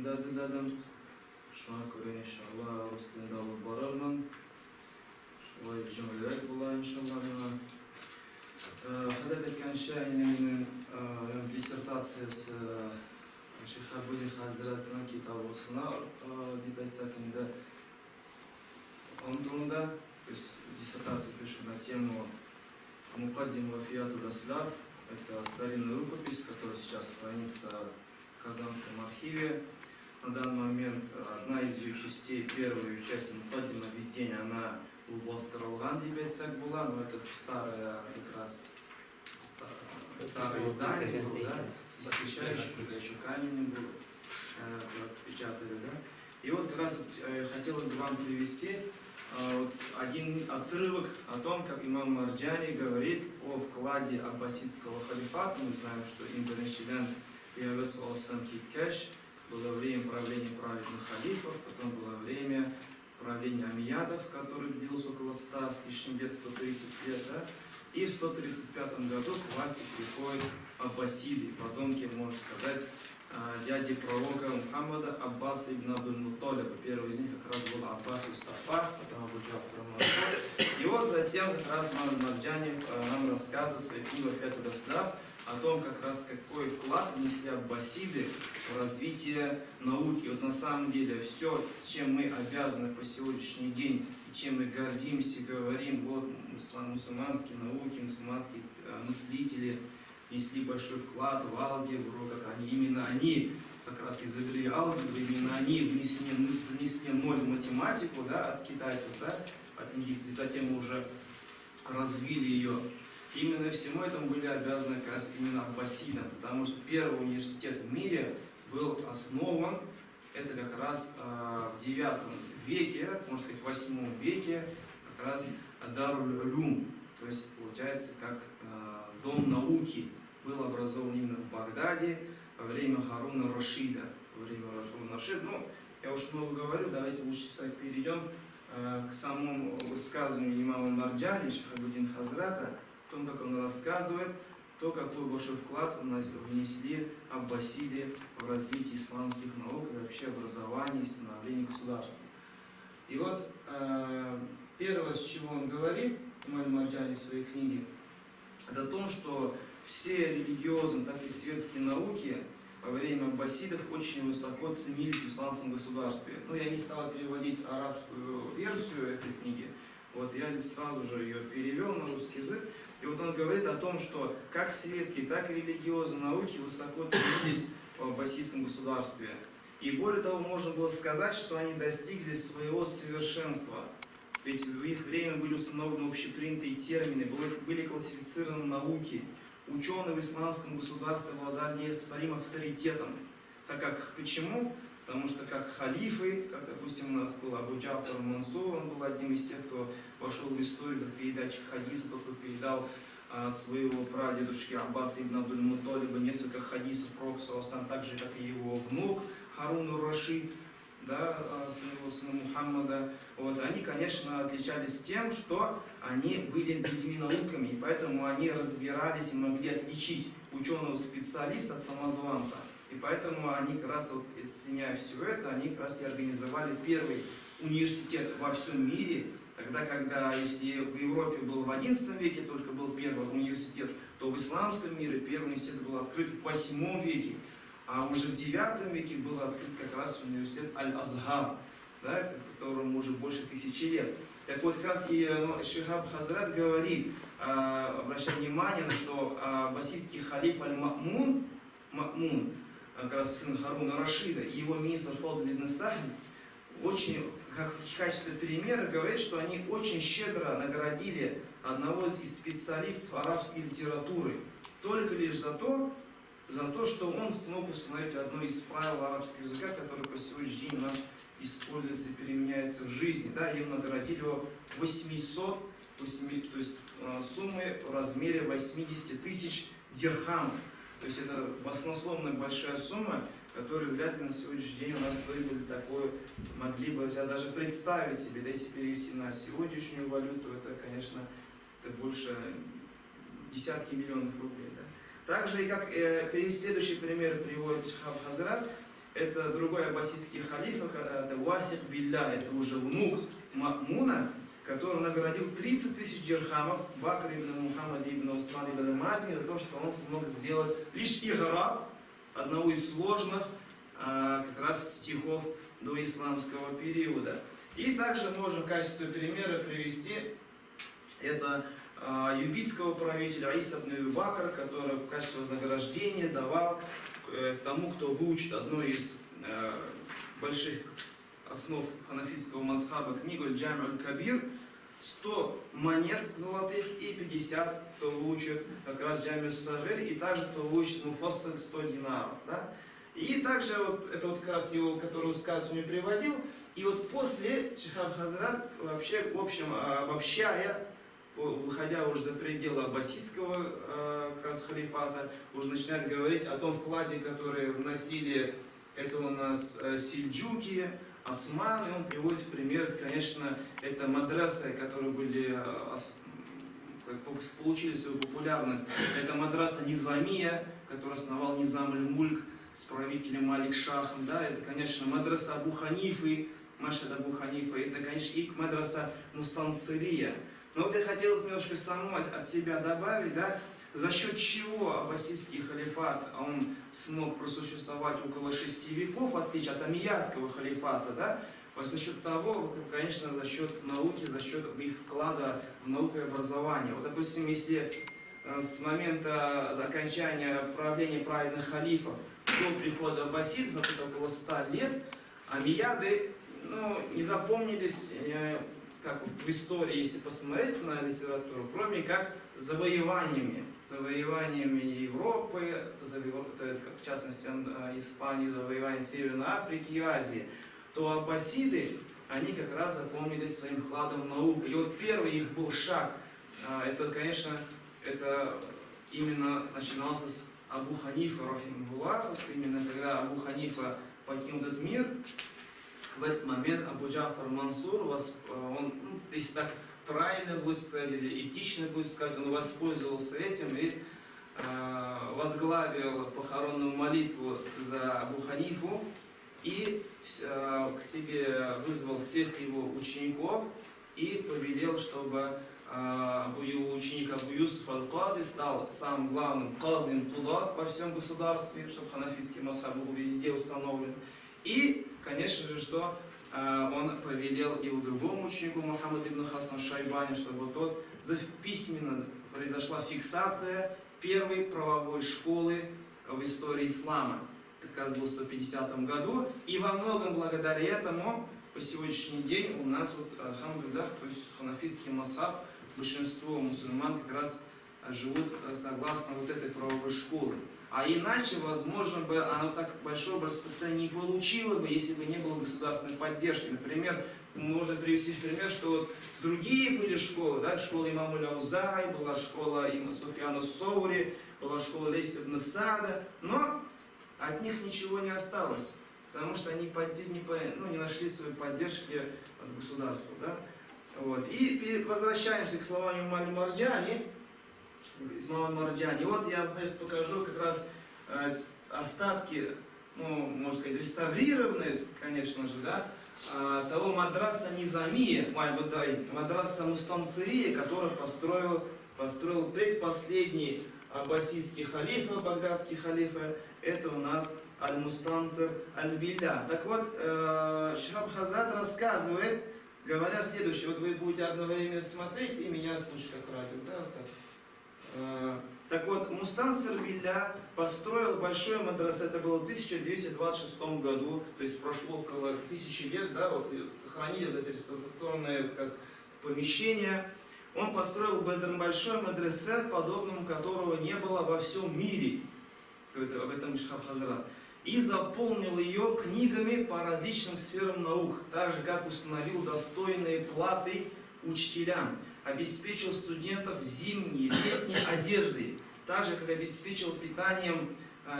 Hazırladım. Şuna göre inşallah üstünde alıp vararım. Şöyle bir cümleler bulayım inşallah. Hadede kenşe'nin диссертациясы Шихабудин Хазратның китабысына деп айтсақ енді он турында, то есть диссертация пишу на тему Мукаддим Вафиятуль Аслав. Это старинная рукопись, которая сейчас хранится в Казанском архиве. На данный момент одна из ее частей, первая часть Мукаддима введения, она Улбастырылған деп айтсақ была, но это старое как раз старое издание было, да, исключающее, когда еще камень был, как раз печатали, да. И вот как раз хотел бы вам привести один отрывок о том, как имам Марджани говорит о вкладе аббасидского халифата. Мы знаем, что Индонезия появился Осан Киткеш, было время правления праведных халифов, потом было время правления амиядов, который длился около 100 с лишним лет, 130 лет, да? И в 135 году к власти приходят аббасиды, потомки, можно сказать, дяди пророка Мухаммада Аббаса ибн Абдуль-Мутталиба. Первый из них как раз был Аббас ус-Сафах, потом Абу Джафар Мансур. И вот затем как раз Марджани нам рассказывает в своей книге «Вафиятуль Аслав» о том, как раз какой вклад внесли аббасиды в развитие науки. И вот на самом деле все, чем мы обязаны по сегодняшний день, и чем мы гордимся, говорим, вот мусульманские науки, мусульманские мыслители внесли большой вклад в алгебру, как именно они как раз изобрели алгебру, именно они внесли ноль в математику, да, от китайцев, да, от индийцев, и затем уже развили ее. Именно всему этому были обязаны как раз именно аббасидам, потому что первый университет в мире был основан, это как раз в 9 веке, можно сказать, в 8 веке, как раз Даруль-Улюм, то есть получается как дом науки, был образован именно в Багдаде во время Харуна Рашида. Во время Харуна Рашида, ну, я уж много говорю, давайте лучше перейдем к самому высказыванию имама Марджани, Шихабудин Хазрата, о том, как он рассказывает, то, какой большой вклад внесли аббасиды в развитие исламских наук и вообще образование и становление государства. И вот первое, с чего он говорит, имам Марджани в своей книге, это о том, что все религиозные, так и светские науки во время аббасидов очень высоко ценились в исламском государстве. Ну, я не стал переводить арабскую версию этой книги, вот я сразу же ее перевел на русский язык. И вот он говорит о том, что как светские, так и религиозные науки высоко ценились в аббасидском государстве. И более того, можно было сказать, что они достигли своего совершенства. Ведь в их время были установлены общепринятые термины, были классифицированы науки. Ученые в исламском государстве обладали неоспоримым авторитетом. Почему? Потому что как халифы, как, допустим, у нас был Абу Джафар Мансур, он был одним из тех, кто вошел в историю как передатчик хадисов, который передал от своего прадедушки Аббаса ибн Абдуль-Мутталиба несколько хадисов пророка, так же, как и его внук Харун ар-Рашид, да, сына Мухаммада. Вот, они, конечно, отличались тем, что они были людьми науками, и поэтому они разбирались и могли отличить ученого-специалиста от самозванца. И поэтому они как раз, вот, соединяя все это, они как раз и организовали первый университет во всем мире. Тогда, когда, если в Европе был в XI веке только был первый университет, то в исламском мире первый университет был открыт в VIII веке. А уже в IX веке был открыт как раз университет Аль-Азгар, да, которому уже больше 1000 лет. Так вот, как раз и Шихаб Хазрат говорит, обращая внимание, что аббасидский халиф Аль-Ма'мун, как раз сын Харуна Рашида, и его министр Фадл ибн Сахль, очень, как в качестве примера, говорит, что они очень щедро наградили одного из специалистов арабской литературы, только лишь за то, что он смог установить одно из правил арабского языка, которое по сегодняшний день у нас используется и применяется в жизни. Да, и наградили его 800, то есть суммой в размере 80 тысяч дирхамов. То есть это баснословно большая сумма, которую вряд ли на сегодняшний день у нас были такое, могли бы даже представить себе. Да, если перевести на сегодняшнюю валюту, это, конечно, это больше десятки миллионов рублей. Да. Также, и как следующий пример приводит Шихаб Хазрат, это другой аббасидский халиф, это Васик Билля, это уже внук Мамуна, который наградил 30 тысяч дирхамов Бакр ибн Мухаммад ибн Усман ибн Мази за то, что он смог сделать лишь играб одного из сложных как раз стихов до исламского периода. И также можем в качестве примера привести это юбитского правителя Иса ибн Бакр, который в качестве вознаграждения давал тому, кто выучит одну из больших основ ханафитского мазхаба книгу Аль-Джами Аль-Кабир, 100 монет золотых и 50, кто выучит как раз Джами Сагир, и также кто выучит Муфассаль 100 динаров. Да? И также вот, это вот как раз его, который высказывание приводил, и вот после Шихаб Хазрат вообще, в общем, обобщая, выходя уже за пределы аббасидского как раз халифата, уже начинает говорить о том вкладе, который вносили, это у нас сельджуки, османы, он приводит в пример, конечно, это мадрасы, которые были, получили свою популярность. Это мадраса Низамия, который основал Низам аль-Мульк с правителем Малик Шахом. Да? Это, конечно, мадраса Абу Ханифы, Машхад Абу Ханифа. Это, конечно, и мадраса Мустансирия. Но вот я хотел немножко самому от себя добавить, да, за счет чего аббасидский халифат, он смог просуществовать около 6 веков, в отличие от амиядского халифата, да, за счет того, конечно, за счет науки, за счет их вклада в науку и образование. Вот, допустим, если с момента окончания правления праведных халифов до прихода аббасидов, это около 100 лет, амияды, не запомнились, как в истории, если посмотреть на литературу, кроме как завоеваниями Европы, в частности Испании, завоевания Северной Африки и Азии, то аббасиды, они как раз запомнились своим вкладом в науку. И вот первый их был шаг, это, конечно, это именно начинался с Абу Ханифа, рахимахуллах, именно когда Абу Ханифа покинул этот мир. В этот момент Абу Джафар Мансур, он, если так правильно будет сказать, или этично будет сказать, он воспользовался этим и возглавил похоронную молитву за Абу Ханифу и к себе вызвал всех его учеников и повелел, чтобы его ученик Абу Юсуф Аль-Кади стал самым главным казим кудат во всем государстве, чтобы ханафитский мазхаб был везде установлен. И, конечно же, что он повелел его другому ученику Мухаммаду ибн Хасан Шайбани, чтобы тот письменно произошла фиксация первой правовой школы в истории ислама. Это как раз было в 150 году. И во многом благодаря этому по сегодняшний день у нас, вот, альхамдулиллах, то есть ханафитский мазхаб, большинство мусульман как раз живут согласно вот этой правовой школы. А иначе, возможно, бы оно так большого распространения не получило бы, если бы не было государственной поддержки. Например, можно привести пример, что вот другие были школы, да, школа имама Аузай, была школа имама Суфьяна Саури, была школа Лейс ибн Саада, но от них ничего не осталось, потому что они не нашли своей поддержки от государства. Да? Вот. И возвращаемся к словам имама Марджани. И вот я покажу как раз остатки, можно сказать, реставрированные, конечно же, да, того мадраса Низамия, мадраса Мустансирия, который построил предпоследний аббасидский халифа, багдадский халифа, это у нас Аль-Мустансир Аль-Билля. Так вот, Шихаб Хазрат рассказывает, говоря следующее, вот вы будете одновременно смотреть и меня слушать как радио, да, вот так. Так вот, Мустансир Билля построил большой мадраса, это было в 1226 году, то есть прошло около 1000 лет, да, вот сохранили это реставрационное помещение. Он построил большой мадраса, подобному которого не было во всем мире, об этом Шихаб Хазрат, и заполнил ее книгами по различным сферам наук, так же, как установил достойные платы учителям, обеспечил студентов зимней, летней одеждой, так же, как обеспечил питанием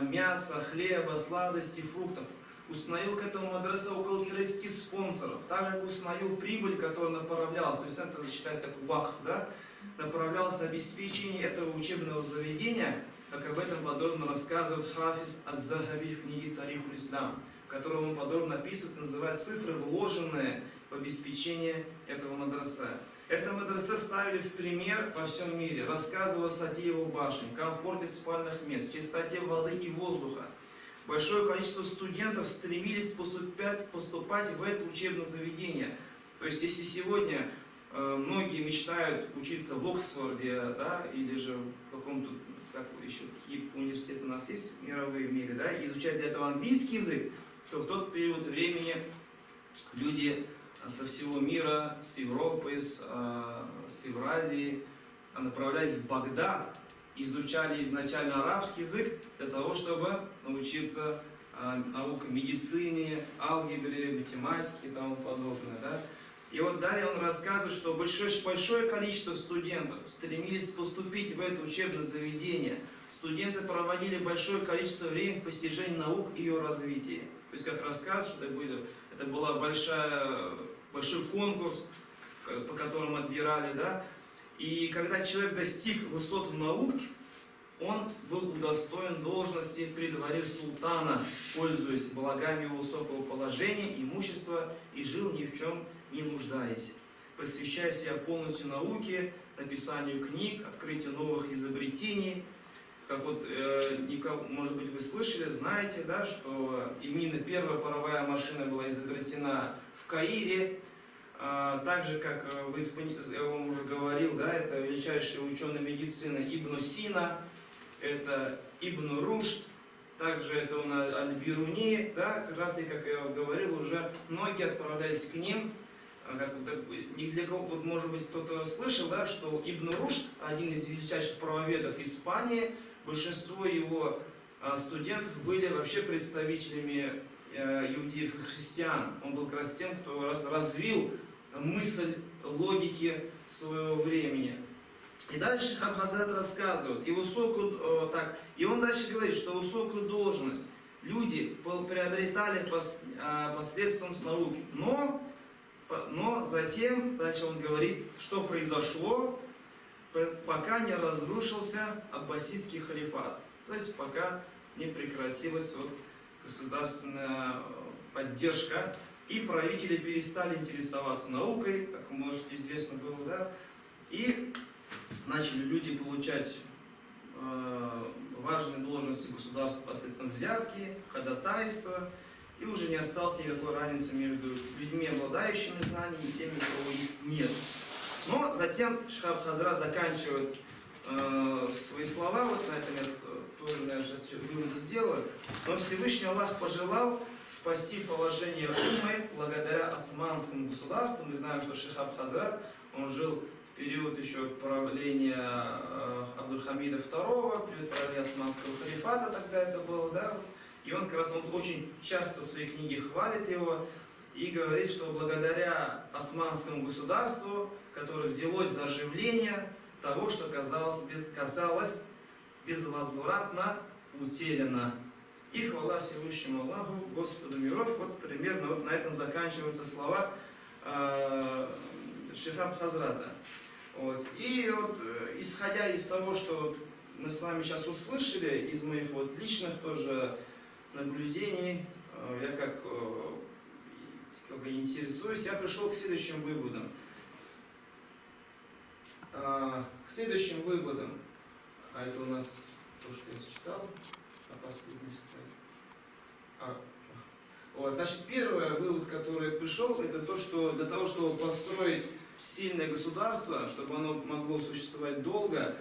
мяса, хлеба, сладостей, фруктов. Установил к этому мадраса около 30 спонсоров, так же, как установил прибыль, которая направлялась, то есть это считается как вакф, да, направлялась на обеспечение этого учебного заведения, как об этом подробно рассказывает Хафиз Аз-Захаби в книге Тарихуль Ислам. в котором он подробно описывает, называет цифры, вложенные в обеспечение этого мадраса. Это мадраса ставили в пример во всем мире, рассказывая о высоте его башен, комфорте спальных мест, чистоте воды и воздуха. Большое количество студентов стремились поступать в это учебное заведение. То есть, если сегодня многие мечтают учиться в Оксфорде, да, или же в каком-то, как еще, какие университеты у нас есть мировые в мире, да, и изучать для этого английский язык, то в тот период времени люди со всего мира, с Европы, с Евразии направлялись в Багдад, изучали изначально арабский язык для того, чтобы научиться наукам медицине, алгебре, математике и тому подобное. Да? И вот далее он рассказывает, что большое количество студентов стремились поступить в это учебное заведение. Студенты проводили большое количество времени в постижении наук и ее развитии. То есть, как рассказывают, что это был большой конкурс, по которому отбирали, да. И когда человек достиг высот в науке, он был удостоен должности при дворе султана, пользуясь благами его высокого положения, имущества, и жил ни в чем не нуждаясь, посвящая себя полностью науке, написанию книг, открытию новых изобретений. Как вот, может быть, вы слышали, знаете, да, что именно первая паровая машина была изобретена в Каире. Так же, как я вам уже говорил, да, это величайший ученый медицины Ибн Сина, это Ибн Рушд, также это он Аль-Бируни, да, как раз и, как я говорил, уже многие отправлялись к ним. Не для кого, вот, может быть, кто-то слышал, да, что Ибн Рушд, один из величайших правоведов Испании, большинство его студентов были вообще представителями иудеев и христиан. Он был как раз тем, кто развил мысль логики своего времени. И дальше Шихаб Хазрат рассказывает, и он дальше говорит, что высокую должность люди приобретали посредством науки. Но затем, дальше он говорит, что произошло, пока не разрушился аббасидский халифат. То есть пока не прекратилась государственная поддержка, и правители перестали интересоваться наукой, как может известно было, да, и начали люди получать важные должности в государстве посредством взятки, ходатайства, и уже не осталось никакой разницы между людьми, обладающими знаниями, и теми, у кого их нет. Но затем Шихаб Хазрат заканчивает свои слова, вот на этом я тоже, наверное, сейчас выводы сделаю. Но Всевышний Аллах пожелал спасти положение уммы благодаря османскому государству. Мы знаем, что Шихаб Хазрат, он жил в период еще правления Абдуль-Хамида II, период правления османского халифата, тогда это было, да. И он как раз очень часто в своей книге хвалит его и говорит, что благодаря османскому государству, которое взялось за оживление того, что казалось безвозвратно утеряно. И хвала Всевышнему Аллаху, Господу миров. Вот примерно вот на этом заканчиваются слова Шихаб Хазрата. Вот. И вот, исходя из того, что мы с вами сейчас услышали, из моих личных тоже наблюдений, я как интересуюсь, я пришел к следующим выводам. А это у нас то, что я читал, значит, первый вывод, который пришел, это то, что для того, чтобы построить сильное государство, чтобы оно могло существовать долго,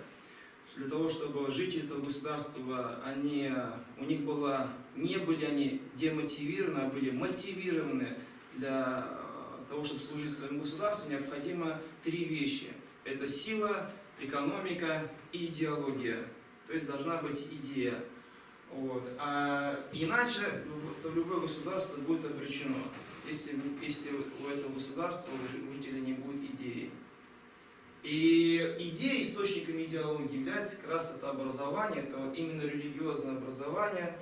для того, чтобы жители этого государства, у них не были они демотивированы, а были мотивированы для того, чтобы служить своему государству, необходимо три вещи. Это сила, экономика и идеология. То есть должна быть идея. Вот. А иначе любое государство будет обречено, если у этого государства, у жителей не будет идеи. И идея, источником идеологии является как раз это образование, это именно религиозное образование,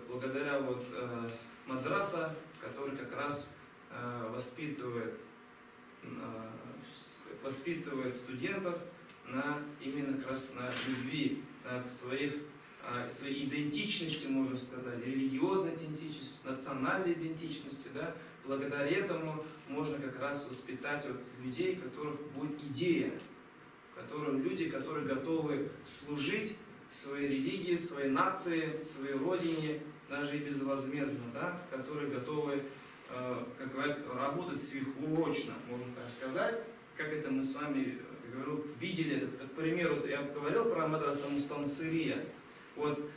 благодаря мадраса, который как раз воспитывает студентов именно как раз на любви к своей идентичности, можно сказать, религиозной идентичности, национальной идентичности, да, благодаря этому можно как раз воспитать вот людей, у которых будет идея, люди, которые готовы служить своей религии, своей нации, своей родине, даже и безвозмездно, да, которые готовы, как говорят, работать сверхурочно, можно так сказать, как это мы с вами, как говорю, видели. К примеру, я говорил про мадраса Мустансырия. Вот,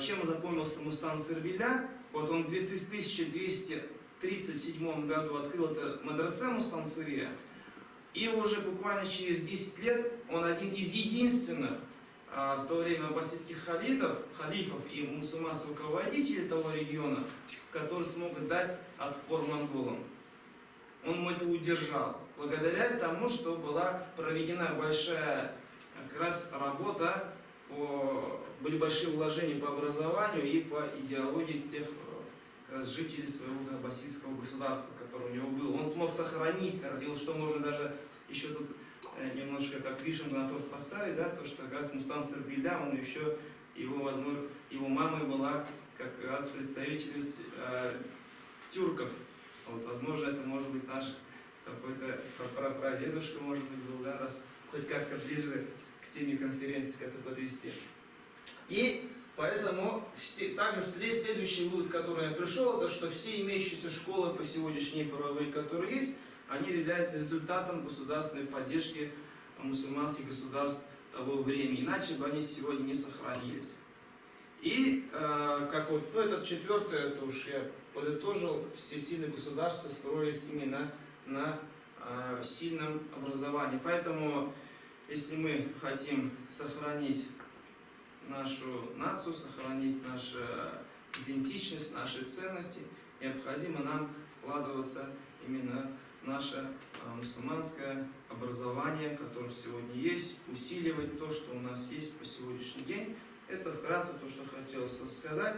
чем запомнился Мустансыр Билля? Вот он в 2237 году открыл это мадраса Мустансырия, и уже буквально через 10 лет он один из единственных в то время аббасидских халифов и мусульманских руководителей того региона, которые смогут дать отпор монголам. Он это удержал, благодаря тому, что была проведена большая как раз работа, были большие вложения по образованию и по идеологии тех как раз жителей своего аббасидского государства, которое у него было. Он смог сохранить, как раз, что можно даже еще тут немножко как вишенку на торт поставить, да, то, что как раз Мустансыр Билля, он еще, возможно, его мамой была как раз представительница тюрков. Вот, возможно, это может быть наш какой-то прапрадедушка, может быть, был, да, раз хоть как-то ближе к теме конференции это подвести. И поэтому также следующий вывод, к которому я пришел, это что все имеющиеся школы по сегодняшней правовые, которые есть, они являются результатом государственной поддержки мусульманских государств того времени, иначе бы они сегодня не сохранились. И как вот, это четвертое, это уж я подытожил, все сильные государства строились именно на сильном образовании. Поэтому, если мы хотим сохранить нашу нацию, сохранить нашу идентичность, наши ценности, необходимо нам вкладываться именно в наше мусульманское образование, которое сегодня есть, усиливать то, что у нас есть по сегодняшний день. Это вкратце то, что хотелось сказать.